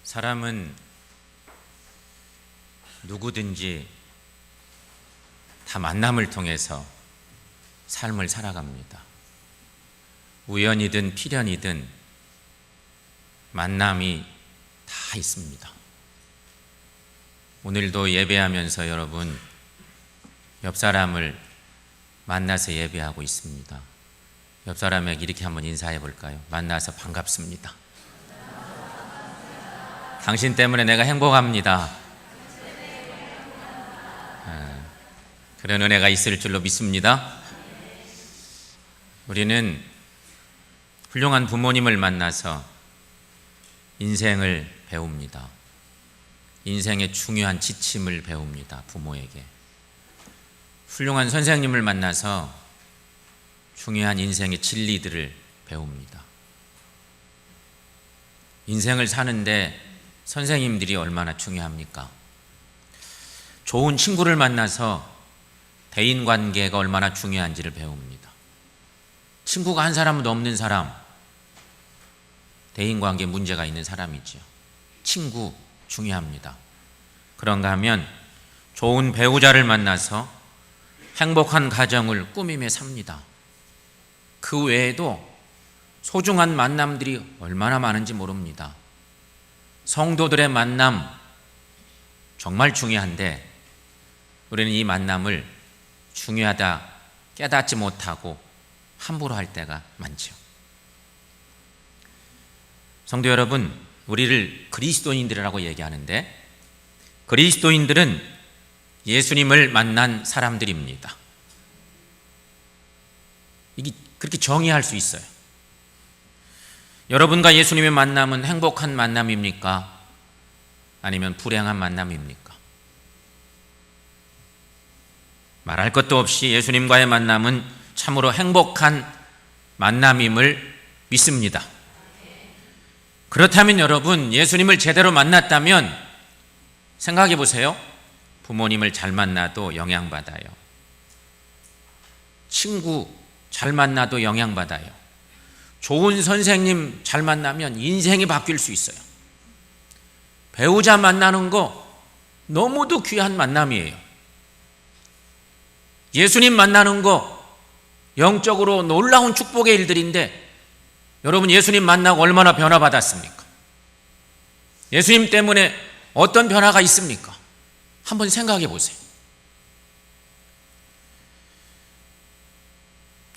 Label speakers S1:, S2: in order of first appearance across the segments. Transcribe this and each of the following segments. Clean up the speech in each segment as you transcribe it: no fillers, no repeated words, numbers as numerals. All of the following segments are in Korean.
S1: 사람은 누구든지 다 만남을 통해서 삶을 살아갑니다. 우연이든 필연이든 만남이 다 있습니다. 오늘도 예배하면서 여러분 옆 사람을 만나서 예배하고 있습니다. 옆 사람에게 이렇게 한번 인사해 볼까요? 만나서 반갑습니다. 당신 때문에 내가 행복합니다. 그런 은혜가 있을 줄로 믿습니다. 우리는 훌륭한 부모님을 만나서 인생을 배웁니다. 인생의 중요한 지침을 배웁니다. 부모에게. 훌륭한 선생님을 만나서 중요한 인생의 진리들을 배웁니다. 인생을 사는데 선생님들이 얼마나 중요합니까? 좋은 친구를 만나서 대인관계가 얼마나 중요한지를 배웁니다. 친구가 한 사람도 없는 사람, 대인관계에 문제가 있는 사람이죠. 친구 중요합니다. 그런가 하면 좋은 배우자를 만나서 행복한 가정을 꾸미며 삽니다. 그 외에도 소중한 만남들이 얼마나 많은지 모릅니다. 성도들의 만남 정말 중요한데 우리는 이 만남을 중요하다 깨닫지 못하고 함부로 할 때가 많죠. 성도 여러분, 우리를 그리스도인들이라고 얘기하는데 그리스도인들은 예수님을 만난 사람들입니다. 이게 그렇게 정의할 수 있어요. 여러분과 예수님의 만남은 행복한 만남입니까? 아니면 불행한 만남입니까? 말할 것도 없이 예수님과의 만남은 참으로 행복한 만남임을 믿습니다. 그렇다면 여러분, 예수님을 제대로 만났다면 생각해 보세요. 부모님을 잘 만나도 영향받아요. 친구 잘 만나도 영향받아요. 좋은 선생님 잘 만나면 인생이 바뀔 수 있어요. 배우자 만나는 거 너무도 귀한 만남이에요. 예수님 만나는 거 영적으로 놀라운 축복의 일들인데 여러분 예수님 만나고 얼마나 변화받았습니까? 예수님 때문에 어떤 변화가 있습니까? 한번 생각해 보세요.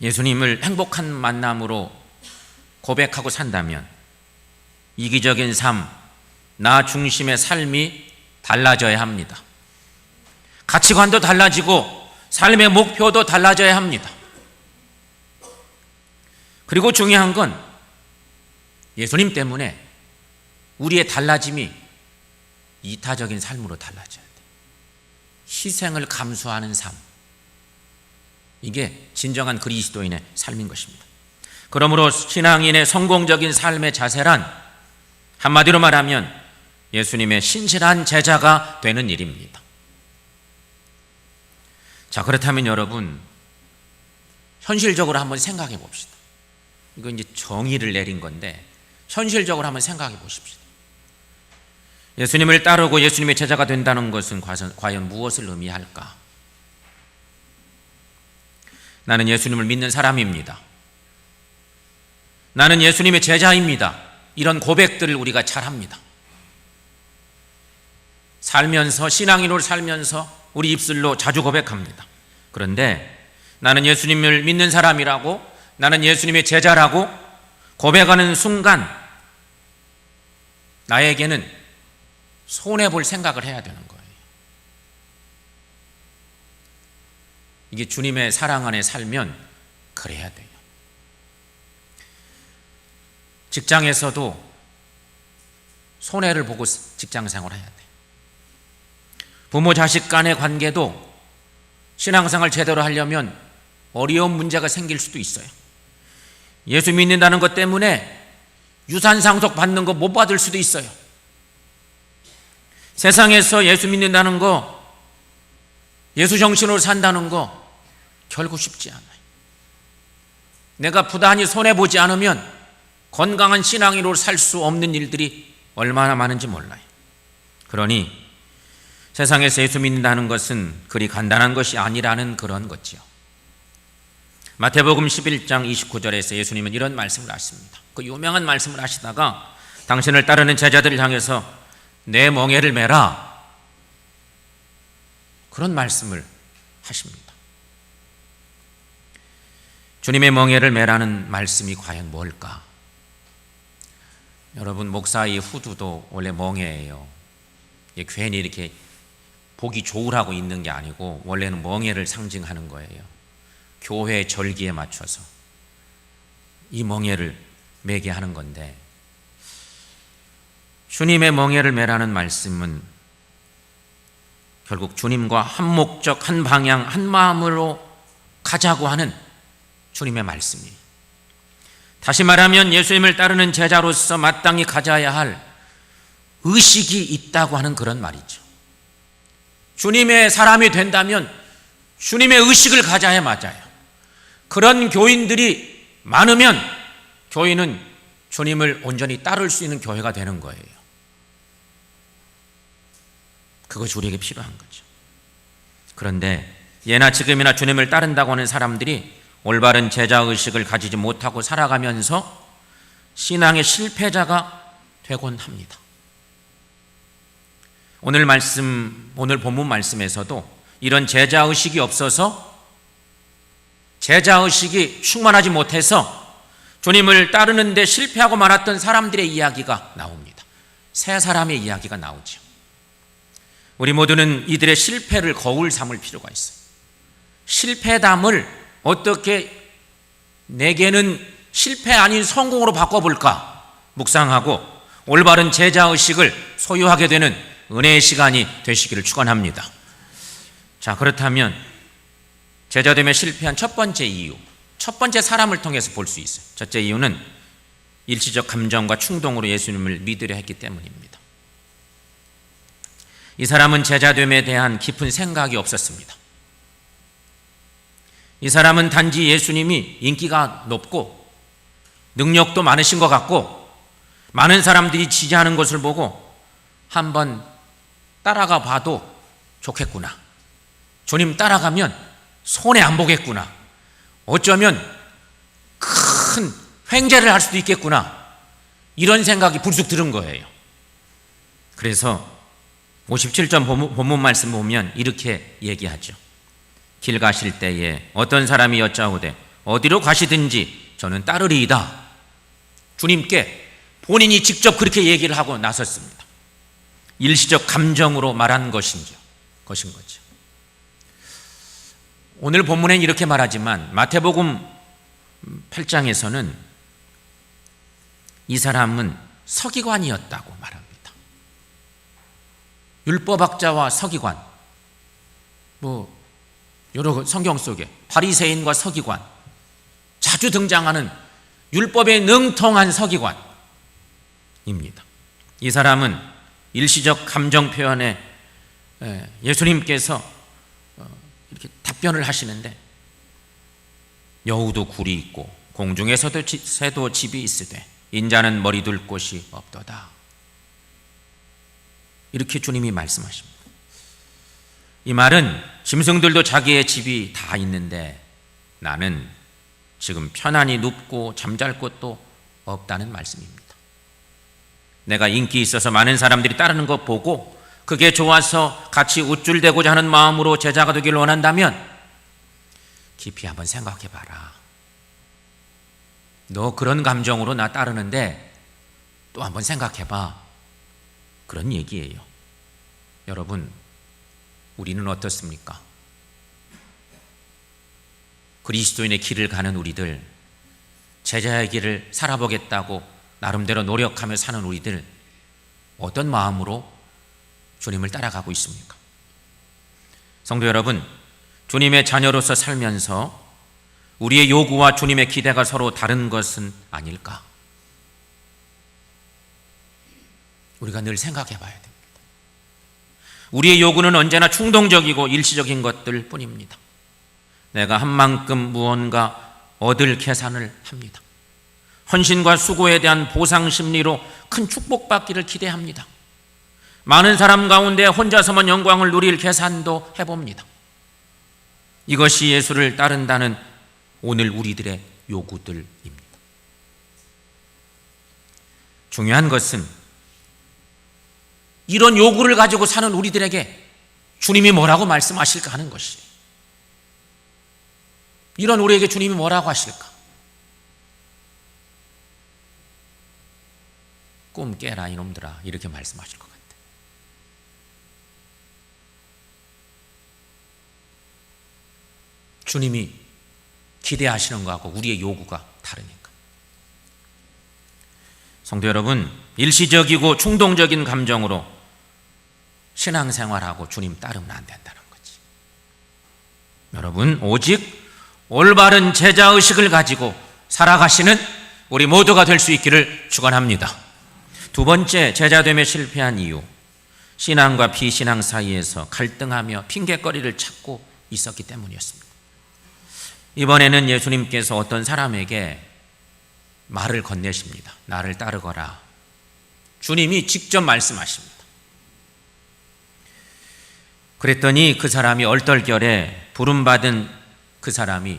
S1: 예수님을 행복한 만남으로 고백하고 산다면 이기적인 삶, 나 중심의 삶이 달라져야 합니다. 가치관도 달라지고 삶의 목표도 달라져야 합니다. 그리고 중요한 건 예수님 때문에 우리의 달라짐이 이타적인 삶으로 달라져야 돼요. 희생을 감수하는 삶. 이게 진정한 그리스도인의 삶인 것입니다. 그러므로 신앙인의 성공적인 삶의 자세란 한마디로 말하면 예수님의 신실한 제자가 되는 일입니다. 자, 그렇다면 여러분 현실적으로 한번 생각해 봅시다. 이거 이제 정의를 내린 건데 현실적으로 한번 생각해 보십시다. 예수님을 따르고 예수님의 제자가 된다는 것은 과연 무엇을 의미할까? 나는 예수님을 믿는 사람입니다. 나는 예수님의 제자입니다. 이런 고백들을 우리가 잘합니다. 살면서 신앙인으로 살면서 우리 입술로 자주 고백합니다. 그런데 나는 예수님을 믿는 사람이라고 나는 예수님의 제자라고 고백하는 순간 나에게는 손해볼 생각을 해야 되는 거예요. 이게 주님의 사랑 안에 살면 그래야 돼요. 직장에서도 손해를 보고 직장 생활을 해야 돼요. 부모 자식 간의 관계도 신앙생활 제대로 하려면 어려운 문제가 생길 수도 있어요. 예수 믿는다는 것 때문에 유산 상속 받는 거 못 받을 수도 있어요. 세상에서 예수 믿는다는 거, 예수 정신으로 산다는 거 결국 쉽지 않아요. 내가 부단히 손해보지 않으면 건강한 신앙인으로 살 수 없는 일들이 얼마나 많은지 몰라요. 그러니 세상에서 예수 믿는다는 것은 그리 간단한 것이 아니라는 그런 거지요. 마태복음 11장 29절에서 예수님은 이런 말씀을 하십니다. 그 유명한 말씀을 하시다가 당신을 따르는 제자들을 향해서 내 멍에를 메라, 그런 말씀을 하십니다. 주님의 멍에를 메라는 말씀이 과연 뭘까? 여러분, 목사의 후두도 원래 멍에예요. 괜히 이렇게 보기 좋으라고 있는 게 아니고 원래는 멍에를 상징하는 거예요. 교회 절기에 맞춰서 이 멍에를 매게 하는 건데, 주님의 멍에를 매라는 말씀은 결국 주님과 한 목적, 한 방향, 한 마음으로 가자고 하는 주님의 말씀이에요. 다시 말하면 예수님을 따르는 제자로서 마땅히 가져야 할 의식이 있다고 하는 그런 말이죠. 주님의 사람이 된다면 주님의 의식을 가져야 맞아요. 그런 교인들이 많으면 교인은 주님을 온전히 따를 수 있는 교회가 되는 거예요. 그것이 우리에게 필요한 거죠. 그런데 예나 지금이나 주님을 따른다고 하는 사람들이 올바른 제자의식을 가지지 못하고 살아가면서 신앙의 실패자가 되곤 합니다. 오늘 본문 말씀에서도 이런 제자의식이 없어서, 제자의식이 충만하지 못해서 주님을 따르는 데 실패하고 말았던 사람들의 이야기가 나옵니다. 세 사람의 이야기가 나오죠. 우리 모두는 이들의 실패를 거울 삼을 필요가 있어요. 실패담을 어떻게 내게는 실패 아닌 성공으로 바꿔볼까 묵상하고 올바른 제자의식을 소유하게 되는 은혜의 시간이 되시기를 축원합니다. 자, 그렇다면 제자됨에 실패한 첫 번째 이유, 첫 번째 사람을 통해서 볼 수 있어요. 첫째 이유는 일시적 감정과 충동으로 예수님을 믿으려 했기 때문입니다. 이 사람은 제자됨에 대한 깊은 생각이 없었습니다. 이 사람은 단지 예수님이 인기가 높고 능력도 많으신 것 같고 많은 사람들이 지지하는 것을 보고 한번 따라가 봐도 좋겠구나, 주님 따라가면 손해 안 보겠구나, 어쩌면 큰 횡재를 할 수도 있겠구나, 이런 생각이 불쑥 들은 거예요. 그래서 57절 본문 말씀 보면 이렇게 얘기하죠. 길 가실 때에 어떤 사람이 여짜오되 어디로 가시든지 저는 따르리이다. 주님께 본인이 직접 그렇게 얘기를 하고 나섰습니다. 일시적 감정으로 말한 것인 거죠. 오늘 본문엔 이렇게 말하지만 마태복음 8장에서는 이 사람은 서기관이었다고 말합니다. 율법학자와 서기관, 여러 성경 속에 바리새인과 서기관, 자주 등장하는 율법에 능통한 서기관입니다. 이 사람은 일시적 감정 표현에 예수님께서 이렇게 답변을 하시는데, 여우도 굴이 있고 공중에서도 새도 집이 있으되 인자는 머리 둘 곳이 없도다. 이렇게 주님이 말씀하십니다. 이 말은 짐승들도 자기의 집이 다 있는데 나는 지금 편안히 눕고 잠잘 곳도 없다는 말씀입니다. 내가 인기 있어서 많은 사람들이 따르는 것 보고 그게 좋아서 같이 우쭐대고자 하는 마음으로 제자가 되기를 원한다면 깊이 한번 생각해 봐라. 너 그런 감정으로 나 따르는데 또 한번 생각해 봐. 그런 얘기예요. 여러분, 우리는 어떻습니까? 그리스도인의 길을 가는 우리들, 제자의 길을 살아보겠다고 나름대로 노력하며 사는 우리들, 어떤 마음으로 주님을 따라가고 있습니까? 성도 여러분, 주님의 자녀로서 살면서 우리의 요구와 주님의 기대가 서로 다른 것은 아닐까? 우리가 늘 생각해 봐야 됩니다. 우리의 요구는 언제나 충동적이고 일시적인 것들 뿐입니다. 내가 한 만큼 무언가 얻을 계산을 합니다. 헌신과 수고에 대한 보상 심리로 큰 축복받기를 기대합니다. 많은 사람 가운데 혼자서만 영광을 누릴 계산도 해봅니다. 이것이 예수를 따른다는 오늘 우리들의 요구들입니다. 중요한 것은 이런 요구를 가지고 사는 우리들에게 주님이 뭐라고 말씀하실까 하는 것이, 이런 우리에게 주님이 뭐라고 하실까? 꿈 깨라 이놈들아, 이렇게 말씀하실 것 같아요. 주님이 기대하시는 것하고 우리의 요구가 다르니까. 성도 여러분, 일시적이고 충동적인 감정으로 신앙생활하고 주님 따르면 안 된다는 거지. 여러분, 오직 올바른 제자의식을 가지고 살아가시는 우리 모두가 될 수 있기를 축원합니다. 두 번째, 제자됨에 실패한 이유, 신앙과 비신앙 사이에서 갈등하며 핑계거리를 찾고 있었기 때문이었습니다. 이번에는 예수님께서 어떤 사람에게 말을 건네십니다. 나를 따르거라. 주님이 직접 말씀하십니다. 그랬더니 그 사람이 얼떨결에 부름받은 그 사람이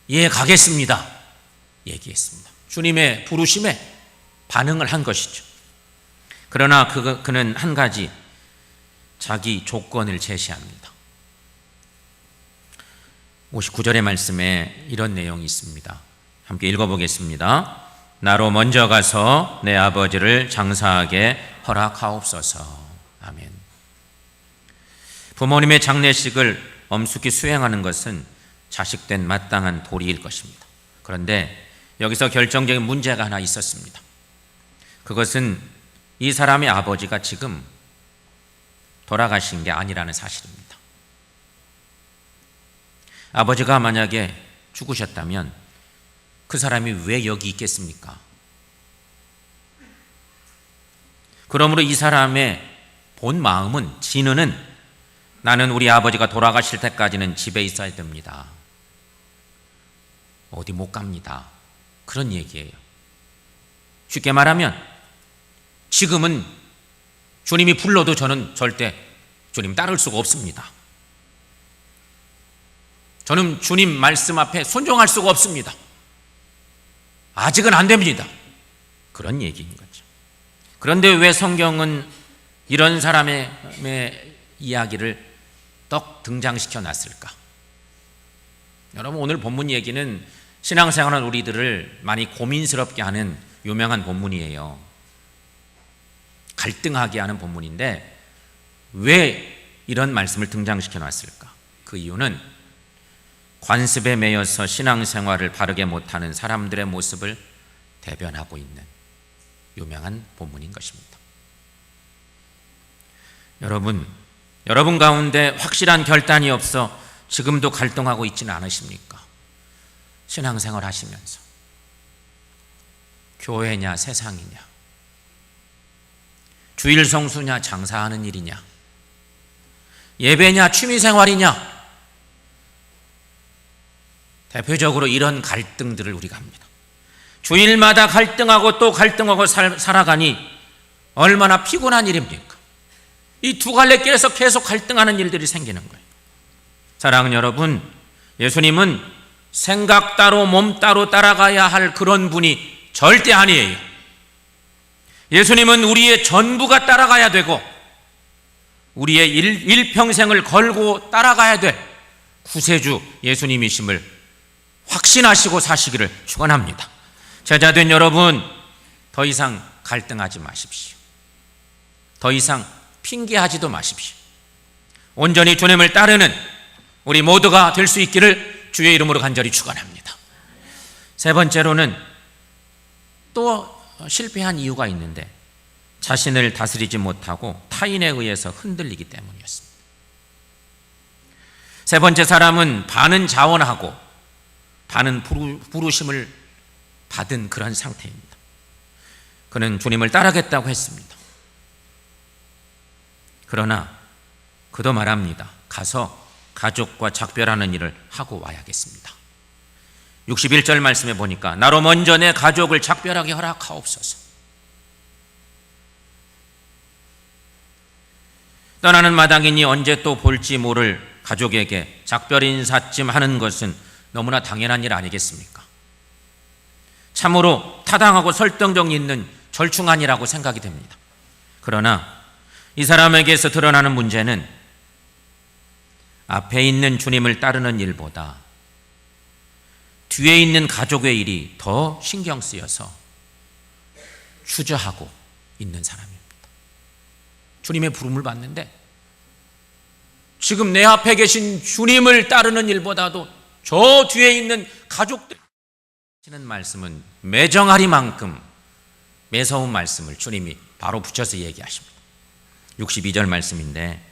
S1: 예, 가겠습니다 얘기했습니다. 주님의 부르심에 반응을 한 것이죠. 그러나 그는 한 가지 자기 조건을 제시합니다. 59절의 말씀에 이런 내용이 있습니다. 함께 읽어보겠습니다. 나로 먼저 가서 내 아버지를 장사하게 허락하옵소서. 아멘. 부모님의 장례식을 엄숙히 수행하는 것은 자식된 마땅한 도리일 것입니다. 그런데 여기서 결정적인 문제가 하나 있었습니다. 그것은 이 사람의 아버지가 지금 돌아가신 게 아니라는 사실입니다. 아버지가 만약에 죽으셨다면 그 사람이 왜 여기 있겠습니까? 그러므로 이 사람의 본 마음은, 진언은 나는 우리 아버지가 돌아가실 때까지는 집에 있어야 됩니다. 어디 못 갑니다. 그런 얘기예요. 쉽게 말하면 지금은 주님이 불러도 저는 절대 주님 따를 수가 없습니다. 저는 주님 말씀 앞에 순종할 수가 없습니다. 아직은 안 됩니다. 그런 얘기인 거죠. 그런데 왜 성경은 이런 사람의 이야기를 떡 등장시켜 놨을까? 여러분, 오늘 본문 얘기는 신앙생활한 우리들을 많이 고민스럽게 하는 유명한 본문이에요. 갈등하게 하는 본문인데 왜 이런 말씀을 등장시켜 놨을까? 그 이유는 관습에 매여서 신앙생활을 바르게 못하는 사람들의 모습을 대변하고 있는 유명한 본문인 것입니다. 여러분 가운데 확실한 결단이 없어 지금도 갈등하고 있지는 않으십니까? 신앙생활 하시면서 교회냐 세상이냐, 주일 성수냐 장사하는 일이냐, 예배냐 취미생활이냐, 대표적으로 이런 갈등들을 우리가 합니다. 주일마다 갈등하고 또 갈등하고 살아가니 얼마나 피곤한 일입니까? 이 두 갈래 길에서 계속 갈등하는 일들이 생기는 거예요. 사랑하는 여러분, 예수님은 생각 따로 몸 따로 따라가야 할 그런 분이 절대 아니에요. 예수님은 우리의 전부가 따라가야 되고 우리의 일평생을 걸고 따라가야 될 구세주 예수님이심을 확신하시고 사시기를 축원합니다. 제자된 여러분, 더 이상 갈등하지 마십시오. 더 이상 핑계하지도 마십시오. 온전히 주님을 따르는 우리 모두가 될 수 있기를 주의 이름으로 간절히 축원합니다. 세 번째로는 또 실패한 이유가 있는데 자신을 다스리지 못하고 타인에 의해서 흔들리기 때문이었습니다. 세 번째 사람은 반은 자원하고 반은 부르심을 받은 그런 상태입니다. 그는 주님을 따르겠다고 했습니다. 그러나 그도 말합니다. 가서 가족과 작별하는 일을 하고 와야겠습니다. 61절 말씀에 보니까 나로 먼저 내 가족을 작별하게 허락하옵소서. 떠나는 마당이니 언제 또 볼지 모를 가족에게 작별 인사쯤 하는 것은 너무나 당연한 일 아니겠습니까? 참으로 타당하고 설득력 있는 절충안이라고 생각이 됩니다. 그러나 이 사람에게서 드러나는 문제는 앞에 있는 주님을 따르는 일보다 뒤에 있는 가족의 일이 더 신경 쓰여서 주저하고 있는 사람입니다. 주님의 부름을 받는데 지금 내 앞에 계신 주님을 따르는 일보다도 저 뒤에 있는 가족들 하시는 말씀은 매정하리만큼 매서운 말씀을 주님이 바로 붙여서 얘기하십니다. 62절 말씀인데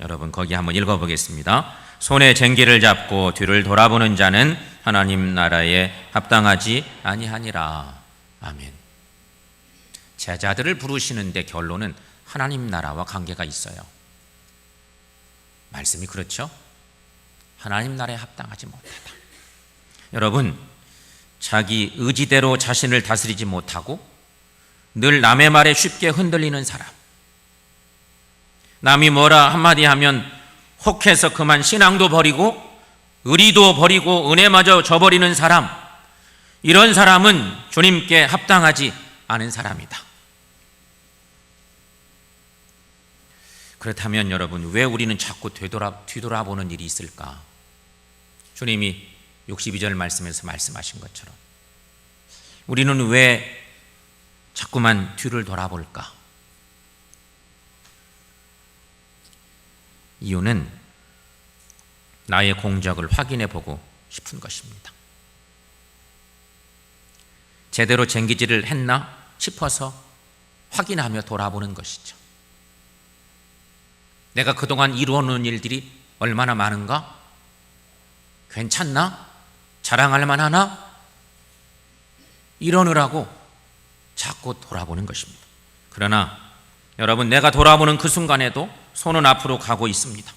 S1: 여러분 거기 한번 읽어보겠습니다. 손에 쟁기를 잡고 뒤를 돌아보는 자는 하나님 나라에 합당하지 아니하니라. 아멘. 제자들을 부르시는데 결론은 하나님 나라와 관계가 있어요. 말씀이 그렇죠? 하나님 나라에 합당하지 못하다. 여러분, 자기 의지대로 자신을 다스리지 못하고 늘 남의 말에 쉽게 흔들리는 사람, 남이 뭐라 한마디 하면 혹해서 그만 신앙도 버리고 의리도 버리고 은혜마저 저버리는 사람, 이런 사람은 주님께 합당하지 않은 사람이다. 그렇다면 여러분, 왜 우리는 자꾸 뒤돌아보는 일이 있을까? 주님이 62절 말씀에서 말씀하신 것처럼 우리는 왜 자꾸만 뒤를 돌아볼까? 이유는 나의 공적을 확인해 보고 싶은 것입니다. 제대로 쟁기질을 했나 싶어서 확인하며 돌아보는 것이죠. 내가 그동안 이루어놓은 일들이 얼마나 많은가? 괜찮나? 자랑할 만하나? 이러느라고 자꾸 돌아보는 것입니다. 그러나 여러분, 내가 돌아보는 그 순간에도 손은 앞으로 가고 있습니다.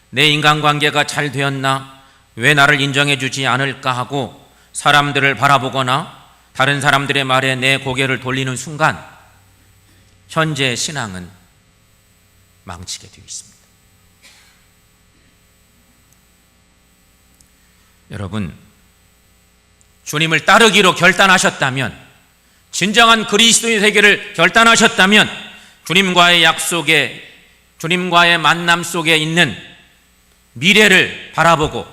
S1: 내 인간관계가 잘 되었나? 왜 나를 인정해 주지 않을까 하고 사람들을 바라보거나 다른 사람들의 말에 내 고개를 돌리는 순간 현재의 신앙은 망치게 되어 있습니다. 여러분, 주님을 따르기로 결단하셨다면, 진정한 그리스도의 세계를 결단하셨다면 주님과의 약속에, 주님과의 만남 속에 있는 미래를 바라보고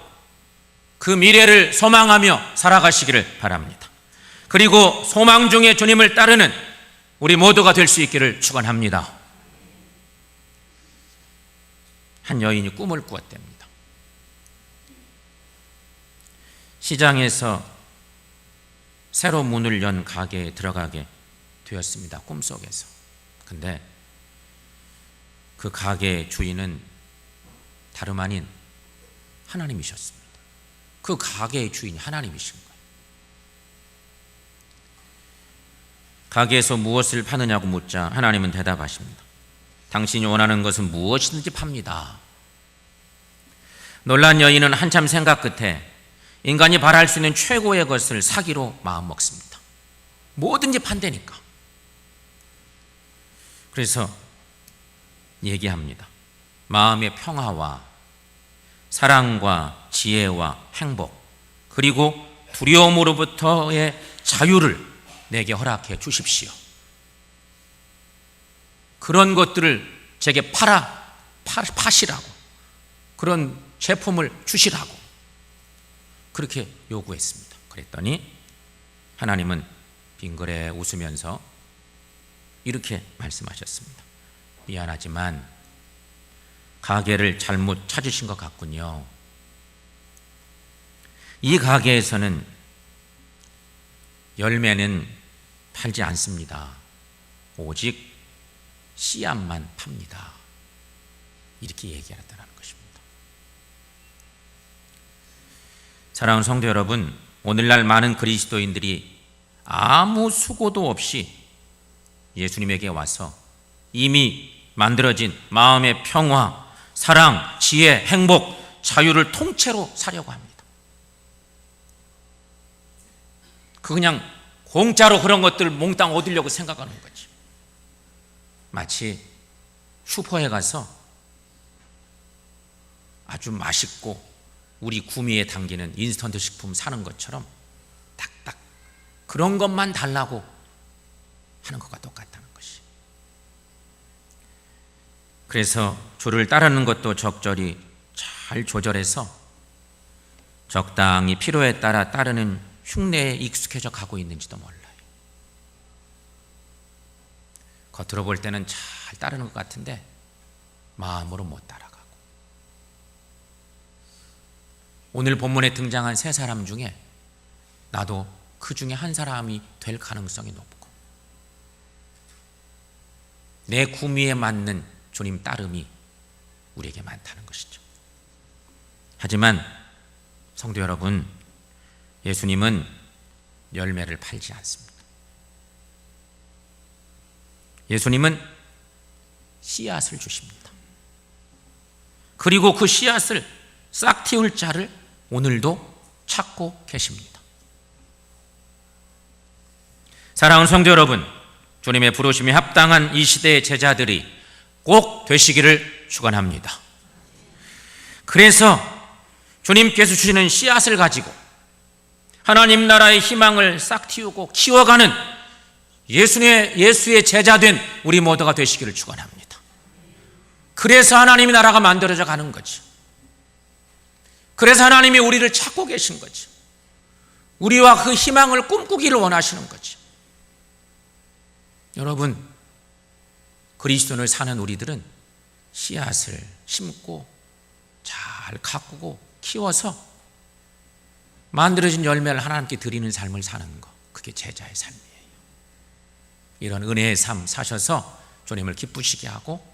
S1: 그 미래를 소망하며 살아가시기를 바랍니다. 그리고 소망 중에 주님을 따르는 우리 모두가 될 수 있기를 축원합니다. 한 여인이 꿈을 꾸었답니다. 시장에서 새로 문을 연 가게에 들어가게 되었습니다. 꿈속에서. 근데 그 가게의 주인은 다름 아닌 하나님이셨습니다. 그 가게의 주인이 하나님이신 거예요. 가게에서 무엇을 파느냐고 묻자 하나님은 대답하십니다. 당신이 원하는 것은 무엇이든지 팝니다. 놀란 여인은 한참 생각 끝에 인간이 바랄 수 있는 최고의 것을 사기로 마음먹습니다. 뭐든지 판다니까. 그래서 얘기합니다. 마음의 평화와 사랑과 지혜와 행복, 그리고 두려움으로부터의 자유를 내게 허락해 주십시오. 그런 것들을 제게 파시라고, 그런 제품을 주시라고 그렇게 요구했습니다. 그랬더니 하나님은 빙그레 웃으면서 이렇게 말씀하셨습니다. 미안하지만 가게를 잘못 찾으신 것 같군요. 이 가게에서는 열매는 팔지 않습니다. 오직 씨앗만 팝니다. 이렇게 얘기했다는 것입니다. 사랑하는 성도 여러분, 오늘날 많은 그리스도인들이 아무 수고도 없이 예수님에게 와서 이미 만들어진 마음의 평화, 사랑, 지혜, 행복, 자유를 통째로 사려고 합니다. 그냥 공짜로 그런 것들 몽땅 얻으려고 생각하는 거지. 마치 슈퍼에 가서 아주 맛있고 우리 구미에 당기는 인스턴트 식품 사는 것처럼 딱딱 그런 것만 달라고 하는 것과 똑같다는 것이. 그래서 주를 따르는 것도 적절히 잘 조절해서 적당히 필요에 따라 따르는 흉내에 익숙해져 가고 있는지도 몰라요. 겉으로 볼 때는 잘 따르는 것 같은데 마음으로 못 따라가고. 오늘 본문에 등장한 세 사람 중에 나도 그 중에 한 사람이 될 가능성이 높고, 내 구미에 맞는 주님 따름이 우리에게 많다는 것이죠. 하지만 성도 여러분, 예수님은 열매를 팔지 않습니다. 예수님은 씨앗을 주십니다. 그리고 그 씨앗을 싹 틔울 자를 오늘도 찾고 계십니다. 사랑하는 성도 여러분, 주님의 부르심에 합당한 이 시대의 제자들이 꼭 되시기를 축원합니다. 그래서 주님께서 주시는 씨앗을 가지고 하나님 나라의 희망을 싹 틔우고 키워가는 예수의 제자된 우리 모두가 되시기를 축원합니다. 그래서 하나님의 나라가 만들어져 가는 거죠. 그래서 하나님이 우리를 찾고 계신 거죠. 우리와 그 희망을 꿈꾸기를 원하시는 거죠. 여러분, 그리스도인을 사는 우리들은 씨앗을 심고 잘 가꾸고 키워서 만들어진 열매를 하나님께 드리는 삶을 사는 것, 그게 제자의 삶이에요. 이런 은혜의 삶 사셔서 주님을 기쁘시게 하고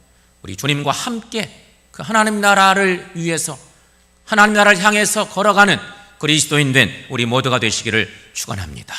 S1: 우리 주님과 함께 그 하나님 나라를 위해서, 하나님 나라를 향해서 걸어가는 그리스도인 된 우리 모두가 되시기를 축원합니다.